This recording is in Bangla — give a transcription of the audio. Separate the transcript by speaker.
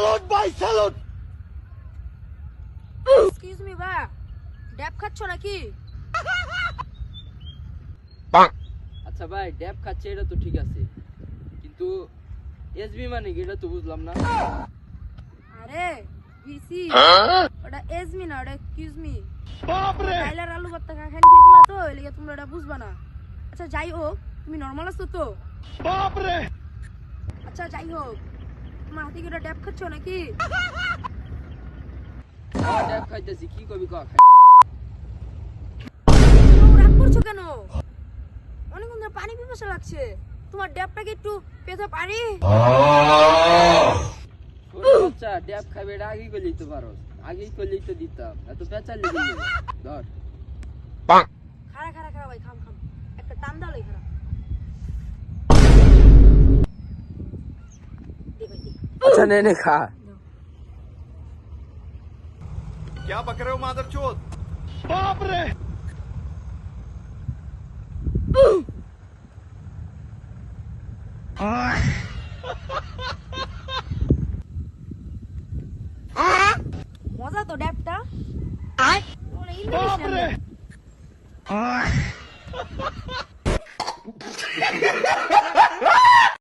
Speaker 1: স্যালুট ভাই স্যালুট।
Speaker 2: এক্সকিউজ মি বা ড্যাব খাচ্ছ নাকি?
Speaker 3: আচ্ছা ভাই ড্যাব খাচ্ছে এটা তো ঠিক আছে, কিন্তু এসবি মানে কি এটা তো বুঝলাম না।
Speaker 2: আরে বিসি ওটা এজমি না, ওটা এক্সকিউজ মি।
Speaker 1: বাপ রে
Speaker 2: টাইলার আলু ভর্তা খান কি বলা তো এলিগে তোমরা এটা বুঝবা না। আচ্ছা যাই হোক, তুমি নরমাল আছো তো?
Speaker 1: বাপ রে।
Speaker 2: আচ্ছা যাই হোক, তোমার হাতে কি ওটা ড্যাব খাচ্ছ নাকি?
Speaker 3: ড্যাব খাইতেছি, কি কবি ক
Speaker 2: তুমি রাগ করছো কেন? অনেকক্ষণ ধরে পানি পিপাসা লাগছে, তোমার ড্যাবটাকে একটু পেতে পারি?
Speaker 3: বাচ্চা ড্যাব খাবে এটা আগেই করলেই তো পারো, আগেই করলেই তো দিতাম, এত পেঁচা লেগে গেল। ধর
Speaker 2: খারা খারা খারা ভাই, খাম খাম একটা টান দাও লই খারা। দে ভাই দে।
Speaker 3: আচ্ছা নে নে খা।
Speaker 1: क्या बक रहे हो मादरचोद? बाप रे
Speaker 2: মজা তো ড্যাবটা।
Speaker 1: बाप रे